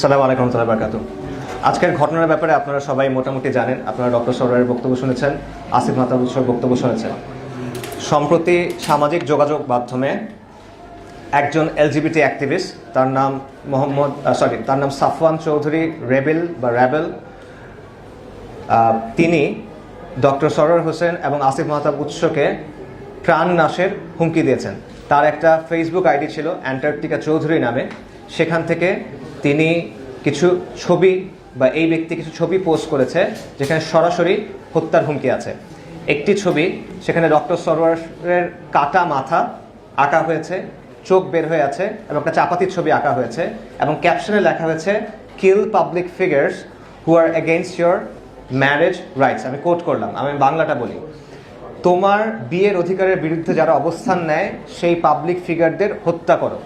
আসসালামু আলাইকুম ওয়া রাহমাতুল্লাহি ওয়া বারাকাতুহু। আজকের ঘটনার ব্যাপারে আপনারা সবাই মোটামুটি জানেন। আপনারা ডক্টর সরওয়ারের বক্তব্য শুনেছেন, আসিফ মাহতাবুর বক্তব্য শুনেছেন। সম্প্রতি সামাজিক যোগাযোগ মাধ্যমে একজন এলজিবিটি অ্যাক্টিভিস্ট, তার নাম সাফওয়ান চৌধুরী র্যাবেল, তিনি ডক্টর সরওয়ার হোসেন এবং আসিফ মাহতাব উৎসকে প্রাণ নাশের হুমকি দিয়েছেন। তার একটা ফেসবুক আইডি ছিল অ্যান্টার্কটিকা চৌধুরী নামে। সেখান থেকে তিনি কিছু ছবি বা এই ব্যক্তি কিছু ছবি পোস্ট করেছে যেখানে সরাসরি হত্যার হুমকি আছে। একটি ছবি, সেখানে ডক্টর সরওয়ারের কাটা মাথা আঁকা হয়েছে, চোখ বের হয়ে আছে এবং একটা চাপাতির ছবি আঁকা হয়েছে এবং ক্যাপশনে লেখা হয়েছে kill public figures who are against your marriage rights. আমি কোট করলাম, আমি বাংলাটা বলি। তোমার বিয়ের অধিকারের বিরুদ্ধে যারা অবস্থান নেয় সেই পাবলিক ফিগারদের হত্যা করো।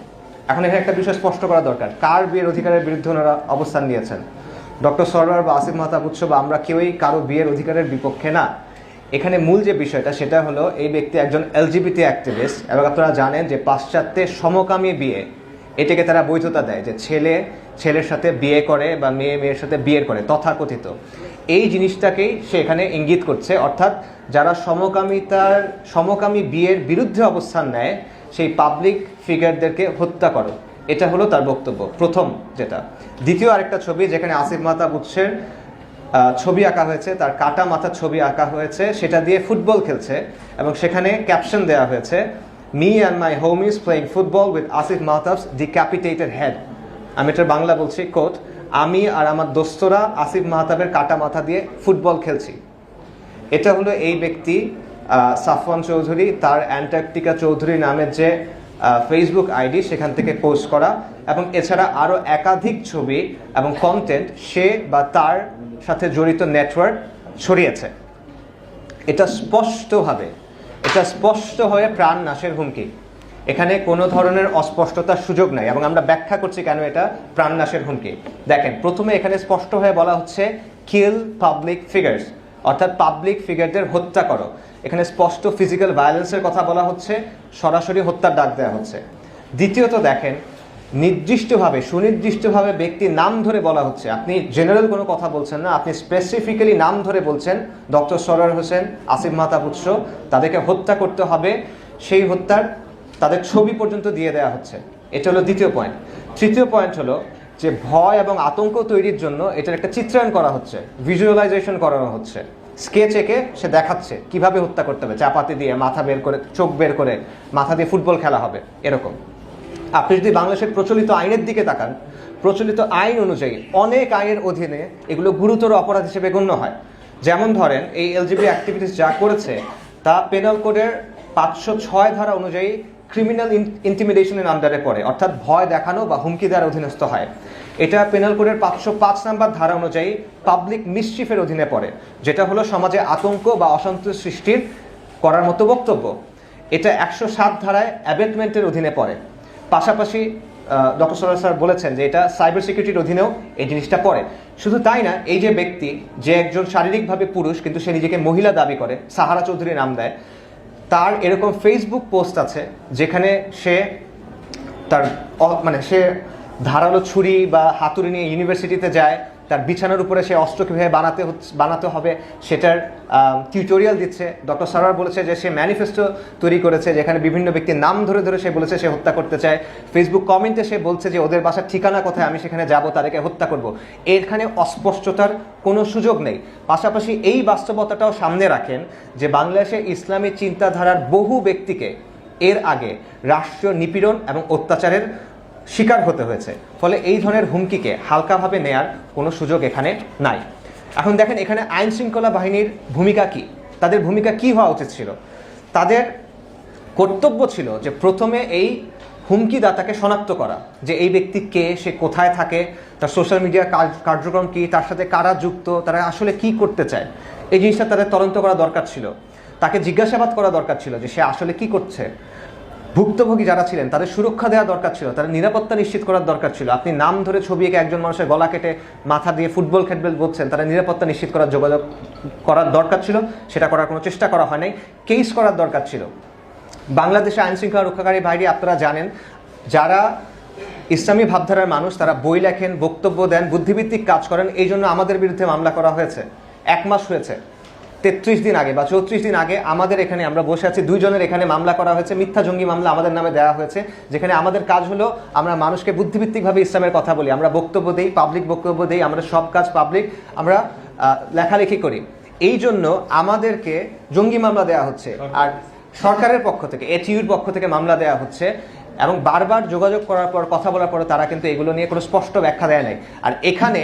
এখন এখানে একটা বিষয় স্পষ্ট করা দরকার, কার বিয়ের অধিকারের বিরুদ্ধে ওনারা অবস্থান নিয়েছেন। ডক্টর সরওয়ার বা আসিফ মাহতাব বা আমরা কেউই কারো বিয়ের অধিকারের বিপক্ষে না। এখানে মূল যে বিষয়টা সেটা হলো এই ব্যক্তি একজন এলজিবিটি অ্যাক্টিভিস্ট এবং আপনারা জানেন যে পাশ্চাত্যে সমকামী বিয়ে এটাকে তারা বৈধতা দেয়, যে ছেলের সাথে বিয়ে করে বা মেয়ের সাথে বিয়ে করে, তথাকথিত এই জিনিসটাকেই সে এখানে ইঙ্গিত করছে। অর্থাৎ যারা সমকামী বিয়ের বিরুদ্ধে অবস্থান নেয় সেই পাবলিক ফিগারদেরকে হত্যা করো, এটা হলো তার বক্তব্য প্রথম যেটা। দ্বিতীয় আরেকটা ছবি যেখানে আসিফ মাহতাব উৎসের ছবি আঁকা হয়েছে, তার কাটা মাথার ছবি আঁকা হয়েছে, সেটা দিয়ে ফুটবল খেলছে এবং সেখানে ক্যাপশন দেওয়া হয়েছে me and my homies playing football with Asif Mahtab's decapitated head. আমি এটার বাংলা বলছি, কোট, আমি আর আমার দোস্তরা আসিফ মাহতাবের কাটা মাথা দিয়ে ফুটবল খেলছি। এটা হলো এই ব্যক্তি সাফওয়ান চৌধুরী, তার অ্যান্টার্কটিকা চৌধুরী নামের যে ফেসবুক আইডি সেখান থেকে পোস্ট করা, এবং এছাড়া আরও একাধিক ছবি এবং কন্টেন্ট সে বা তার সাথে জড়িত নেটওয়ার্ক ছড়িয়েছে। এটা স্পষ্ট হয়ে প্রাণ নাশের হুমকি। এখানে কোনো ধরনের অস্পষ্টতার সুযোগ নাই এবং আমরা ব্যাখ্যা করছি কেন এটা প্রাণ নাশের হুমকি। দেখেন, প্রথমে এখানে স্পষ্ট হয়ে বলা হচ্ছে কিল পাবলিক ফিগার্স, অর্থাৎ পাবলিক ফিগারদের হত্যা করো। এখানে স্পষ্ট ফিজিক্যাল ভায়োলেন্সের কথা বলা হচ্ছে, সরাসরি হত্যার ডাক দেওয়া হচ্ছে। দ্বিতীয়ত দেখেন, সুনির্দিষ্টভাবে ব্যক্তির নাম ধরে বলা হচ্ছে। আপনি জেনারেল কোনো কথা বলছেন না, আপনি স্পেসিফিক্যালি নাম ধরে বলছেন ডক্টর সরওয়ার হোসেন, আসিফ মাহতাব উৎস, তাদেরকে হত্যা করতে হবে। সেই হত্যার তাদের ছবি পর্যন্ত দিয়ে দেওয়া হচ্ছে। এটা হলো দ্বিতীয় পয়েন্ট। তৃতীয় পয়েন্ট হলো যে ভয় এবং আতঙ্ক তৈরির জন্য এটার একটা চিত্রায়ন করা হচ্ছে, ভিজুয়ালাইজেশন করানো হচ্ছে। স্কেচ এঁকে সে দেখাচ্ছে কিভাবে হত্যা করতে হবে, চাপাতি দিয়ে, মাথা বের করে, চোখ বের করে, মাথা দিয়ে ফুটবল খেলা হবে, এরকম। আপনি যদি বাংলাদেশের প্রচলিত আইনের দিকে তাকান, প্রচলিত আইন অনুযায়ী অনেক আইনের অধীনে এগুলো গুরুতর অপরাধ হিসেবে গণ্য হয়। যেমন ধরেন, এই এলজিবি অ্যাক্টিভিটিস যা করেছে তা পেনাল কোডের 506 ধারা অনুযায়ী ক্রিমিনাল ইন্টিমিডেশনের আন্ডারে পড়ে, অর্থাৎ ভয় দেখানো বা হুমকি দেওয়ার অধীনস্থ হয়। এটা পেনাল কোডের 505 নম্বর ধারা অনুযায়ী পাবলিক মিসচিফের অধীনে পড়ে, যেটা হলো সমাজে আতঙ্ক বা অসন্তোষ সৃষ্টির করার মতো বক্তব্য। এটা 107 ধারায় অ্যাবেটমেন্টের অধীনে পড়ে। পাশাপাশি ডক্টর সরওয়ার স্যার বলেছেন যে এটা সাইবার সিকিউরিটির অধীনেও এই জিনিসটা পড়ে। শুধু তাই না, এই যে ব্যক্তি, যে একজন শারীরিকভাবে পুরুষ কিন্তু সে নিজেকে মহিলা দাবি করে, সাহারা চৌধুরী নাম দেয়, তার এরকম ফেসবুক পোস্ট আছে যেখানে সে সে ধারালো ছুরি বা হাতুড়ি নিয়ে ইউনিভার্সিটিতে যায়, তার বিছানার উপরে সে অস্ত্র কীভাবে বানাতে হবে সেটার টিউটোরিয়াল দিচ্ছে। ডক্টর সরওয়ার বলেছে যে সে ম্যানিফেস্টো তৈরি করেছে যেখানে বিভিন্ন ব্যক্তির নাম ধরে সে বলেছে সে হত্যা করতে চায়। ফেসবুক কমেন্টে সে বলছে যে ওদের বাসার ঠিকানা কোথায়, আমি সেখানে যাব, তাদেরকে হত্যা করব। এখানে অস্পষ্টতার কোনো সুযোগ নেই। পাশাপাশি এই বাস্তবতাটাও সামনে রাখেন যে বাংলাদেশে ইসলামী চিন্তাধারার বহু ব্যক্তিকে এর আগে রাষ্ট্রীয় নিপীড়ন এবং অত্যাচারের শিকার হতে হয়েছে। ফলে এই ধরনের হুমকিকে হালকাভাবে নেয়ার কোনো সুযোগ এখানে নাই। এখন দেখেন, এখানে আইন শৃঙ্খলা বাহিনীর ভূমিকা কি, তাদের ভূমিকা কি হওয়া উচিত ছিল? তাদের কর্তব্য ছিল যে প্রথমে এই হুমকিদাতাকে শনাক্ত করা, যে এই ব্যক্তি কে, সে কোথায় থাকে, তার সোশ্যাল মিডিয়া কার্যক্রম কি, তার সাথে কারা যুক্ত, তারা আসলে কি করতে চায়, এই জিনিসটা তাদের তদন্ত করা দরকার ছিল। তাকে জিজ্ঞাসাবাদ করা দরকার ছিল যে সে আসলে কি করছে। ভুক্তভোগী যারা ছিলেন তাদের সুরক্ষা দেওয়া দরকার ছিল, তাদের নিরাপত্তা নিশ্চিত করার দরকার ছিল। আপনি নাম ধরে ছবি এঁকে একজন মানুষের গলা কেটে মাথা দিয়ে ফুটবল খেলবেন বলছেন, তাদের নিরাপত্তা নিশ্চিত যোগাযোগ করার দরকার ছিল, সেটা করার কোনো চেষ্টা করা হয় নাই। কেস করার দরকার ছিল। বাংলাদেশে আইন শৃঙ্খলা রক্ষাকারী বাহিনী, আপনারা জানেন, যারা ইসলামী ভাবধারার মানুষ, তারা বই লেখেন, বক্তব্য দেন, বুদ্ধিভিত্তিক কাজ করেন, এই জন্য আমাদের বিরুদ্ধে মামলা করা হয়েছে। 1 মাস হয়েছে, 33 দিন আগে বা 34 দিন আগে আমাদের এখানে, আমরা বসে আছি, 2 জনের এখানে মামলা করা হয়েছে, মিথ্যা জঙ্গি মামলা আমাদের নামে দেওয়া হয়েছে, যেখানে আমাদের কাজ হলো আমরা মানুষকে বুদ্ধিভিত্তিকভাবে ইসলামের কথা বলি, আমরা বক্তব্য দিই, পাবলিক বক্তব্য দিই, আমরা সব কাজ পাবলিক, আমরা লেখালেখি করি। এই জন্য আমাদেরকে জঙ্গি মামলা দেওয়া হচ্ছে, আর সরকারের পক্ষ থেকে, এটিইউর পক্ষ থেকে মামলা দেওয়া হচ্ছে, এবং বারবার যোগাযোগ করার পর, কথা বলার পর তারা কিন্তু এগুলো নিয়ে কোনো স্পষ্ট ব্যাখ্যা দেয় নাই। আর এখানে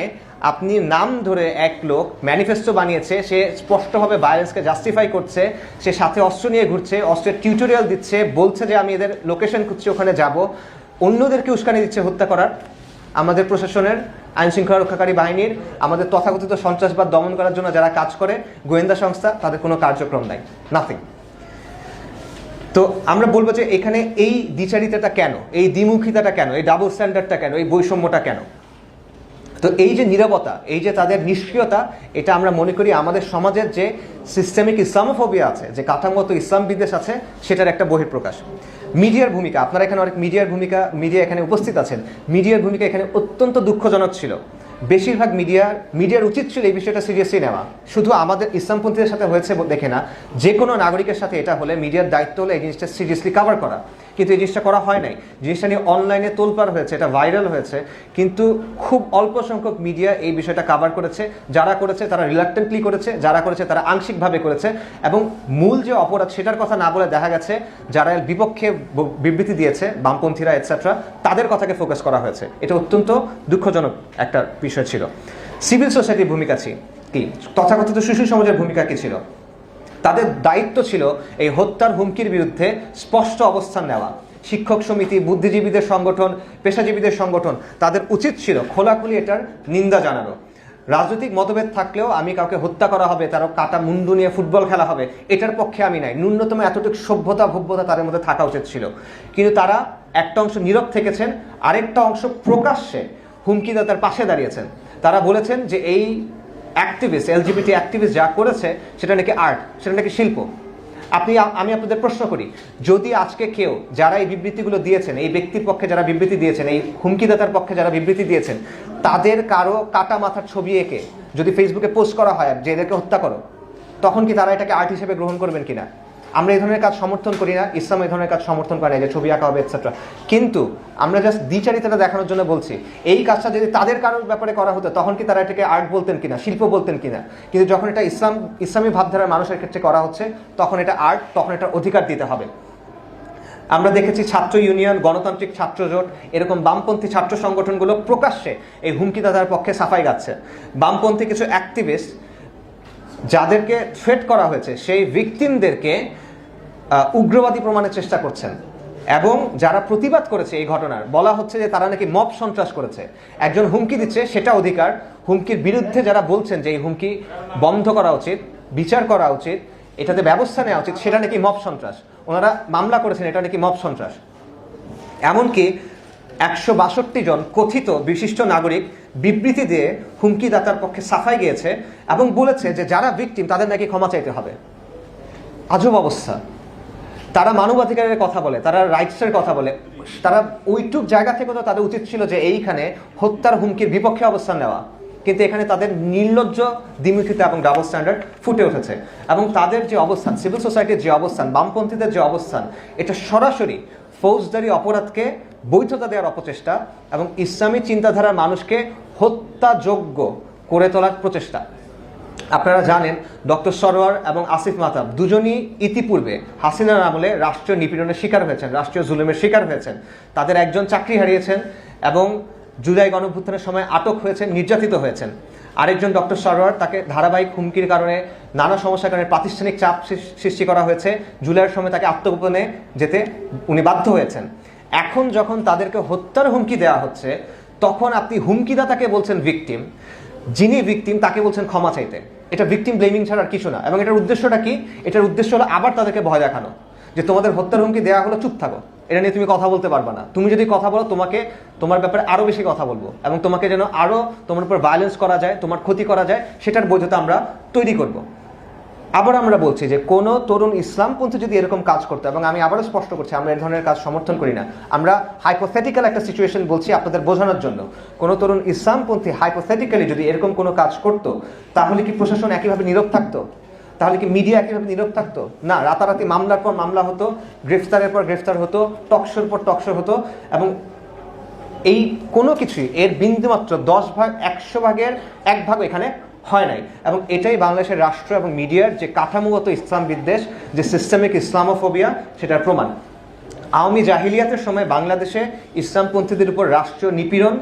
আপনি নাম ধরে এক লোক ম্যানিফেস্টো বানিয়েছে, সে স্পষ্টভাবে ভায়োলেন্সকে জাস্টিফাই করছে, সে সাথে অস্ত্র নিয়ে ঘুরছে, অস্ত্রের টিউটোরিয়াল দিচ্ছে, বলছে যে আমি এদের লোকেশন খুঁজছি, ওখানে যাব, অন্যদেরকে উস্কানি দিচ্ছে হত্যা করার। আমাদের প্রশাসনের, আইনশৃঙ্খলা রক্ষাকারী বাহিনীর, আমাদের তথাকথিত সন্ত্রাসবাদ দমন করার জন্য যারা কাজ করে, গোয়েন্দা সংস্থা, তাদের কোনো কার্যক্রম নাই, নাথিং। তো আমরা বলবো যে এখানে এই দ্বিচারিতাটা কেন, এই দ্বিমুখিতাটা কেন, এই ডাবল স্ট্যান্ডার্ডটা কেন, এই বৈষম্যটা কেন? তো এই যে নীরবতা, এই যে তাদের নিষ্ক্রিয়তা, এটা আমরা মনে করি আমাদের সমাজের যে সিস্টেমিক ইসলামোফোবিয়া আছে, যে কাঠামোগত ইসলাম বিদ্বেষ আছে, সেটার একটা বহিঃপ্রকাশ। মিডিয়ার ভূমিকা, আপনারা এখানে অনেক মিডিয়া এখানে উপস্থিত আছেন, মিডিয়ার ভূমিকা এখানে অত্যন্ত দুঃখজনক ছিল। বেশিরভাগ মিডিয়ার উচিত ছিল এই বিষয়টা সিরিয়াসলি নেওয়া। শুধু আমাদের ইসলামপন্থীদের সাথে হয়েছে দেখে না, যে কোনো নাগরিকের সাথে এটা হলে মিডিয়ার দায়িত্ব হলো এই জিনিসটা সিরিয়াসলি কভার করা, কিন্তু এই জিনিসটা করা হয় নাই। জিনিসটা নিয়ে অনলাইনে তোলপাড় হয়েছে, এটা ভাইরাল হয়েছে, কিন্তু খুব অল্প সংখ্যক মিডিয়া এই বিষয়টা কভার করেছে। যারা করেছে তারা রিলাক্টেন্টলি করেছে, যারা করেছে তারা আংশিকভাবে করেছে, এবং মূল যে অপরাধ সেটার কথা না বলে দেখা গেছে যারা এর বিপক্ষে বিবৃতি দিয়েছে, বামপন্থীরা এটসেট্রা, তাদের কথাকে ফোকাস করা হয়েছে। এটা অত্যন্ত দুঃখজনক একটা বিষয় ছিল। সিভিল সোসাইটির ভূমিকা কি, তথাকথিত শিশু সমাজের ভূমিকা কি ছিল? তাদের দায়িত্ব ছিল এই হত্যার হুমকির বিরুদ্ধে স্পষ্ট অবস্থান নেওয়া। শিক্ষক সমিতি, বুদ্ধিজীবীদের সংগঠন, পেশাজীবীদের সংগঠন, তাদের উচিত ছিল খোলাখুলি এটার নিন্দা জানানো। রাজনৈতিক মতভেদ থাকলেও আমি কাউকে হত্যা করা হবে, তারও কাটা মুন্ডু নিয়ে ফুটবল খেলা হবে, এটার পক্ষে আমি নাই। ন্যূনতম এতটুকু সভ্যতা ভব্যতা তাদের মধ্যে থাকা উচিত ছিল। কিন্তু তারা একটা অংশ নীরব থেকেছেন, আরেকটা অংশ প্রকাশ্যে হুমকিদাতার পাশে দাঁড়িয়েছেন। তারা বলেছেন যে এই অ্যাক্টিভিস্ট, এলজিবিটি অ্যাক্টিভিস্ট যা করেছে সেটা নাকি আর্ট, সেটা নাকি শিল্প। আমি আপনাদের প্রশ্ন করি, যদি আজকে কেউ, যারা এই বিবৃতিগুলো দিয়েছেন, এই ব্যক্তির পক্ষে যারা বিবৃতি দিয়েছেন, এই হুমকিদাতার পক্ষে যারা বিবৃতি দিয়েছেন, তাদের কারো কাটা মাথার ছবি এঁকে যদি ফেসবুকে পোস্ট করা হয় যে এদেরকে হত্যা করো, তখন কি তারা এটাকে আর্ট হিসেবে গ্রহণ করবেন কিনা? আমরা এই ধরনের কাজ সমর্থন করি না, ইসলাম এই ধরনের কাজ সমর্থন করে না, যে ছবি আঁকা হবে এটসেট্রা। কিন্তু আমরা জাস্ট দ্বিচারিতাটা দেখানোর জন্য বলছি, এই কাজটা যদি তাদের কারোর ব্যাপারে করা হতো, তখন কি তারা এটাকে আর্ট বলতেন কিনা, শিল্প বলতেন কিনা? কিন্তু যখন এটা ইসলামী ভাবধারার মানুষের ক্ষেত্রে করা হচ্ছে, তখন এটা আর্ট, তখন এটা অধিকার দিতে হবে। আমরা দেখেছি ছাত্র ইউনিয়ন, গণতান্ত্রিক ছাত্র জোট, এরকম বামপন্থী ছাত্র সংগঠনগুলো প্রকাশ্যে এই হুমকিদাতার পক্ষে সাফাই গাচ্ছে। বামপন্থী কিছু অ্যাক্টিভিস্ট যাদেরকে থ্রেট করা হয়েছে, সেই ভিকটিমদেরকে উগ্রবাদী প্রমাণের চেষ্টা করছেন, এবং যারা প্রতিবাদ করেছে এই ঘটনার, বলা হচ্ছে যে তারা নাকি মব সন্ত্রাস করেছে। একজন হুমকি দিচ্ছে, সেটা অধিকার। হুমকির বিরুদ্ধে যারা বলছেন যে এই হুমকি বন্ধ করা উচিত, বিচার করা উচিত, এটাতে ব্যবস্থা নেওয়া উচিত, সেটা নাকি মব সন্ত্রাস। ওনারা মামলা করেছেন এটা নাকি মব সন্ত্রাস। এমনকি 162 জন কথিত বিশিষ্ট নাগরিক বিবৃতি দিয়ে হুমকিদাতার পক্ষে সাফাই গিয়েছে এবং বলেছে যে যারা ভিকটিম তাদের নাকি ক্ষমা চাইতে হবে। আজব অবস্থা। তারা মানবাধিকারের কথা বলে, তারা রাইটসের কথা বলে, তারা ওইটুক জায়গা থেকে তো তাদের উচিত ছিল যে এইখানে হত্যার হুমকির বিপক্ষে অবস্থান নেওয়া। কিন্তু এখানে তাদের নির্লজ্জ দ্বিমুখিতা এবং ডাবল স্ট্যান্ডার্ড ফুটে উঠেছে। এবং তাদের যে অবস্থান, সিভিল সোসাইটির যে অবস্থান, বামপন্থীদের যে অবস্থান, এটা সরাসরি ফৌজদারি অপরাধকে বৈধতা দেওয়ার অপচেষ্টা এবং ইসলামী চিন্তাধারার মানুষকে হত্যাযোগ্য করে তোলার প্রচেষ্টা। আপনারা জানেন ডক্টর সরোয়ার এবং আসিফ মাহতাব দুজনই ইতিপূর্বে হাসিনার আমলে রাষ্ট্রীয় নিপীড়নের শিকার হয়েছেন, রাষ্ট্রীয় জুলুমের শিকার হয়েছেন। তাদের একজন চাকরি হারিয়েছেন এবং জুলাই গণঅভ্যুত্থানের সময় আটক হয়েছেন, নির্যাতিত হয়েছেন। আরেকজন ডক্টর সরোয়ার, তাকে ধারাবাহিক হুমকির কারণে, নানা সমস্যার কারণে প্রাতিষ্ঠানিক চাপ সৃষ্টি করা হয়েছে। জুলাইয়ের সময় তাকে আত্মগোপনে যেতে উনি বাধ্য হয়েছেন। এখন যখন তাদেরকে হত্যার হুমকি দেওয়া হচ্ছে, তখন আপনি হুমকিদাতাকে বলছেন ভিকটিম, যিনি ভিকটিম তাকে বলছেন ক্ষমা চাইতে। এটা ভিকটিম ব্লেমিং ছাড়া আর কিছু না। এবং এটার উদ্দেশ্যটা কি? এটার উদ্দেশ্য হলো আবার তাদেরকে ভয় দেখানো, যে তোমাদের হত্যার হুমকি দেওয়া হলো, চুপ থাকো, এটা নিয়ে তুমি কথা বলতে পারবে না। তুমি যদি কথা বলো, তোমার ব্যাপারে আরো বেশি কথা বলবো, এবং তোমাকে যেন আরো তোমার উপর ভায়োলেন্স করা যায়, তোমার ক্ষতি করা যায়, সেটার বৈধতা আমরা তৈরি করব। আবার আমরা বলছি যে কোনো তরুণ ইসলামপন্থী যদি এরকম কাজ করতো, এবং আমি আবারও স্পষ্ট করছি আমরা এই ধরনের কাজ সমর্থন করি না, আমরা হাইপোথেটিক্যাল একটা সিচুয়েশন বলছি আপনাদের বোঝানোর জন্য। কোনো তরুণ ইসলামপন্থী হাইপোথেটিক্যালি যদি এরকম কোনো কাজ করতো, তাহলে কি প্রশাসন একইভাবে নীরব থাকতো? তাহলে কি মিডিয়া একইভাবে নীরব থাকতো? না, রাতারাতি মামলার পর মামলা হতো, গ্রেফতারের পর গ্রেফতার হতো, টকশোর পর টকশো হতো, এবং এই কোনো কিছুই এর বিন্দুমাত্র 10 ভাগ 100 ভাগের 1 ভাগ এখানে হয় নাই। এবং এটাই বাংলাদেশের রাষ্ট্র এবং মিডিয়ার যে কাঠামোগত ইসলাম বিদ্বেষ, যে সিস্টেমিক ইসলামোফোবিয়া, সেটার প্রমাণ। আওয়ামী জাহিলিয়াতের সময় বাংলাদেশে ইসলামপন্থীদের উপর রাষ্ট্রীয় নিপীড়ন,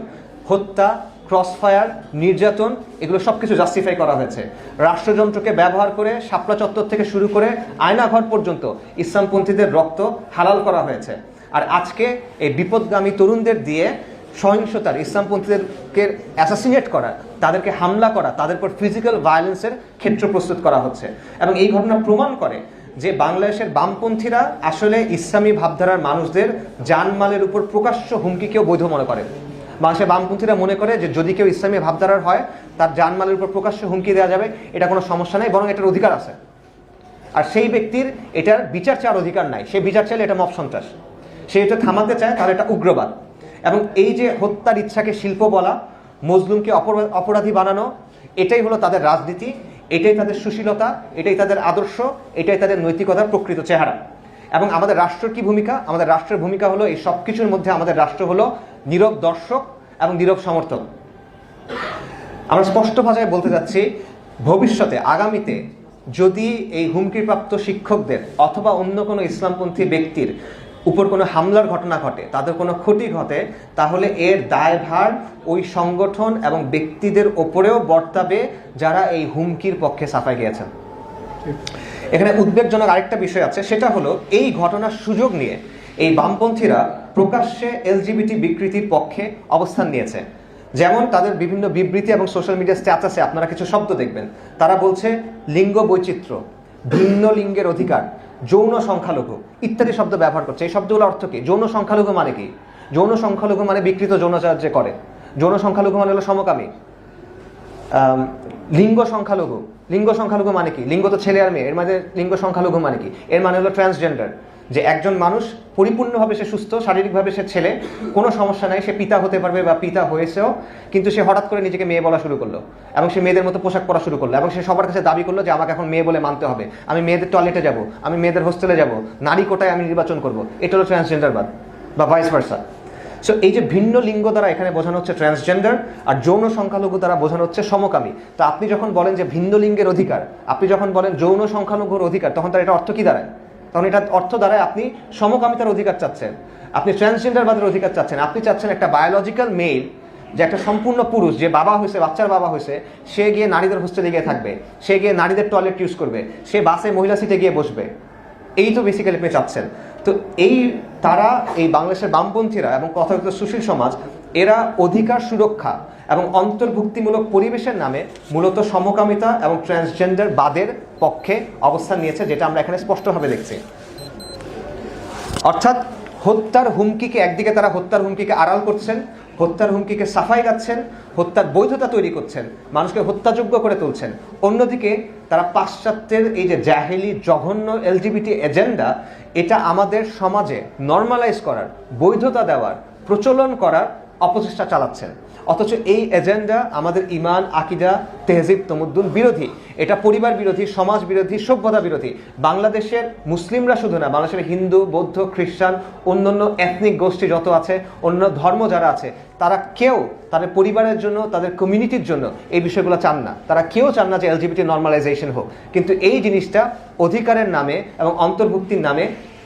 হত্যা, ক্রসফায়ার, নির্যাতন, এগুলো সব কিছু জাস্টিফাই করা হয়েছে। রাষ্ট্রযন্ত্রকে ব্যবহার করে শাপলা চত্বর থেকে শুরু করে আয়নাঘর পর্যন্ত ইসলামপন্থীদের রক্ত হালাল করা হয়েছে। আর আজকে এই বিপদগামী তরুণদের দিয়ে সহিংসতার, ইসলামপন্থীদেরকে অ্যাসাসিনেট করা, তাদেরকে হামলা করা, তাদের উপর ফিজিক্যাল ভায়োলেন্সের ক্ষেত্র প্রস্তুত করা হচ্ছে। এবং এই ঘটনা প্রমাণ করে যে বাংলাদেশের বামপন্থীরা আসলে ইসলামী ভাবধারার মানুষদের জানমালের উপর প্রকাশ্য হুমকিকেও বৈধ মনে করে। বাংলাদেশের বামপন্থীরা মনে করে যে যদি কেউ ইসলামী ভাবধারার হয়, তার জানমালের উপর প্রকাশ্য হুমকি দেওয়া যাবে, এটা কোনো সমস্যা নেই, বরং এটার অধিকার আছে। আর সেই ব্যক্তির এটার বিচার চাওয়ার অধিকার নাই। সে বিচার চাইলে এটা মব সন্ত্রাস, সে এটা থামাতে চায় তাহলে এটা উগ্রবাদ। এবং এই যে হত্যার ইচ্ছাকে শিল্প বলা, মজলুমকে অপরাধী বানানো, এটাই হলো তাদের রাজনীতি, এটাই তাদের সুশীলতা, এটাই তাদের আদর্শ, এটাই তাদের নৈতিকতার প্রকৃত চেহারা। এবং আমাদের রাষ্ট্রের কি ভূমিকা? আমাদের রাষ্ট্রের ভূমিকা হলো এই সব কিছুর মধ্যে আমাদের রাষ্ট্র হলো নীরব দর্শক এবং নীরব সমর্থক। আমরা স্পষ্ট ভাষায় বলতে যাচ্ছি, ভবিষ্যতে আগামীতে যদি এই হুমকিপ্রাপ্ত শিক্ষকদের অথবা অন্য কোনো ইসলামপন্থী ব্যক্তির উপর কোনো হামলার ঘটনা ঘটে, তাদের কোনো ক্ষতি ঘটে, তাহলে এর দায়ভার ওই সংগঠন এবং ব্যক্তিদের ওপরেও বর্তাবে যারা এই হুমকির পক্ষে সাফাই গিয়েছেন। এখানে উদ্বেগজনক আরেকটা বিষয় আছে, সেটা হলো এই ঘটনার সুযোগ নিয়ে এই বামপন্থীরা প্রকাশ্যে এলজিবিটি বিকৃতির পক্ষে অবস্থান নিয়েছে। যেমন তাদের বিভিন্ন বিবৃতি এবং সোশ্যাল মিডিয়া স্ট্যাটাসে আপনারা কিছু শব্দ দেখবেন, তারা বলছে লিঙ্গ বৈচিত্র্য, ভিন্ন লিঙ্গের অধিকার, যৌন সংখ্যালঘু ইত্যাদি শব্দ ব্যবহার করছে। এই শব্দগুলোর অর্থ কি? যৌন সংখ্যালঘু মানে কি? যৌন সংখ্যালঘু মানে বিকৃত যৌনাচার যে করে। যৌন সংখ্যালঘু মানে হলো সমকামী। লিঙ্গ সংখ্যালঘু, লিঙ্গ সংখ্যালঘু মানে কি? লিঙ্গ তো ছেলে আর মেয়ে, এর মানে লিঙ্গ সংখ্যালঘু মানে কি? এর মানে হলো ট্রান্সজেন্ডার, যে একজন মানুষ পরিপূর্ণভাবে সে সুস্থ, শারীরিকভাবে সে ছেলে, কোনো সমস্যা নাই, সে পিতা হতে পারবে বা পিতা হয়েছেও, কিন্তু সে হঠাৎ করে নিজেকে মেয়ে বলা শুরু করলো এবং সে মেয়েদের মতো পোশাক পরা শুরু করলো এবং সে সবার কাছে দাবি করলো যে আমাকে এখন মেয়ে বলে মানতে হবে, আমি মেয়েদের টয়লেটে যাব, আমি মেয়েদের হোস্টেলে যাব, নারী কোটায় আমি নির্বাচন করব। এটা হলো ট্রান্সজেন্ডারবাদ বা ভাইস ভার্সা। সো এই যে ভিন্ন লিঙ্গ দ্বারা এখানে বোঝানো হচ্ছে ট্রান্সজেন্ডার, আর যৌন সংখ্যালঘু দ্বারা বোঝানো হচ্ছে সমকামী। তো আপনি যখন বলেন যে ভিন্ন লিঙ্গের অধিকার, আপনি যখন বলেন যৌন সংখ্যালঘুর অধিকার, তখন তার এটা অর্থ কি দাঁড়ায়? তখন এটা অর্থ দাঁড়ায় আপনি সমকামিতার অধিকার চাচ্ছেন, আপনি ট্রান্সজেন্ডারবাদের অধিকার চাচ্ছেন, আপনি চাচ্ছেন একটা বায়োলজিক্যাল মেল, যে একটা সম্পূর্ণ পুরুষ, যে বাবা হয়েছে, বাচ্চার বাবা হয়েছে, সে গিয়ে নারীদের হোস্টেলে গিয়ে থাকবে, সে গিয়ে নারীদের টয়লেট ইউজ করবে, সে বাসে মহিলা সিটে গিয়ে বসবে। এই তো বেসিক্যালি আপনি চাচ্ছেন। তো এই তারা, এই বাংলাদেশের বামপন্থীরা এবং তথাকথিত সুশীল সমাজ, এরা অধিকার সুরক্ষা এবং অন্তর্ভুক্তিমূলক পরিবেশের নামে মূলত সমকামিতা এবং ট্রান্সজেন্ডার বাদের পক্ষে অবস্থান নিয়েছে, যেটা আমরা এখানে স্পষ্টভাবে দেখছি। অর্থাৎ হত্যার হুমকিকে, একদিকে তারা হত্যার হুমকিকে আড়াল করছেন, হত্যার হুমকিকে সাফাই গাচ্ছেন, হত্যার বৈধতা তৈরি করছেন, মানুষকে হত্যাযোগ্য করে তুলছেন। অন্যদিকে তারা পাশ্চাত্যের এই যে জাহেলি জঘন্য এলজিবিটি এজেন্ডা, এটা আমাদের সমাজে নর্মালাইজ করার, বৈধতা দেওয়ার, প্রচলন করার অপচেষ্টা চালাচ্ছেন। অথচ এই এজেন্ডা আমাদের ইমান, আকিদা, তেহজিব, তমুদ্দুন বিরোধী, এটা পরিবার বিরোধী, সমাজ বিরোধী, সভ্যতা বিরোধী। বাংলাদেশের মুসলিমরা শুধু না, বাংলাদেশের হিন্দু, বৌদ্ধ, খ্রিস্টান, অন্যান্য এথনিক গোষ্ঠী যত আছে, অন্য ধর্ম যারা আছে, তারা কেউ তাদের পরিবারের জন্য, তাদের কমিউনিটির জন্য এই বিষয়গুলো চান না। তারা কেউ চান না যে এলজিবিটি নর্মালাইজেশন হোক, কিন্তু এই জিনিসটা অধিকারের নামে এবং অন্তর্ভুক্তির নামে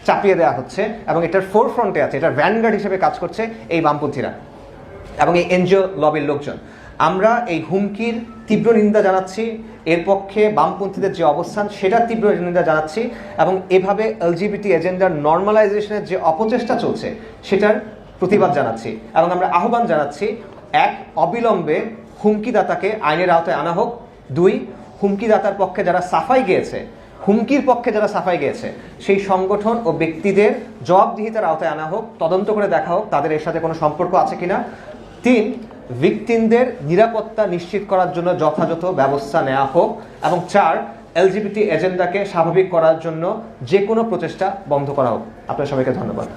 চাপিয়ে দেওয়া হচ্ছে এবং এটার ফোরফ্রন্টে আছে, এটার ভ্যানগার্ড হিসেবে কাজ করছে এই বামপন্থীরা এবং এই এনজিও লবির লোকজন। আমরা এই হুমকির তীব্র নিন্দা জানাচ্ছি, এর পক্ষে বামপন্থীদের যে অবস্থান সেটার তীব্র নিন্দা জানাচ্ছি, এবং এভাবে এলজিবিটি এজেন্ডার নর্মালাইজেশনের যে অপচেষ্টা চলছে সেটার প্রতিবাদ জানাচ্ছি। এবং আমরা আহ্বান জানাচ্ছি, 1, অবিলম্বে হুমকিদাতাকে আইনের আওতায় আনা হোক। 2, হুমকিদাতার পক্ষে যারা সাফাই গিয়েছে, হুমকির পক্ষে যারা সাফাই গিয়েছে, সেই সংগঠন ও ব্যক্তিদের জবাবদিহিতার আওতায় আনা হোক, তদন্ত করে দেখা হোক তাদের এর সাথে কোনো সম্পর্ক আছে কিনা। 3, ভিকটিমদের নিরাপত্তা নিশ্চিত করার জন্য যথাযথ ব্যবস্থা নেওয়া হোক। এবং 4, এলজিবিটি এজেন্ডাকে স্বাভাবিক করার জন্য যে কোনো প্রচেষ্টা বন্ধ করা হোক। আপনার সবাইকে ধন্যবাদ।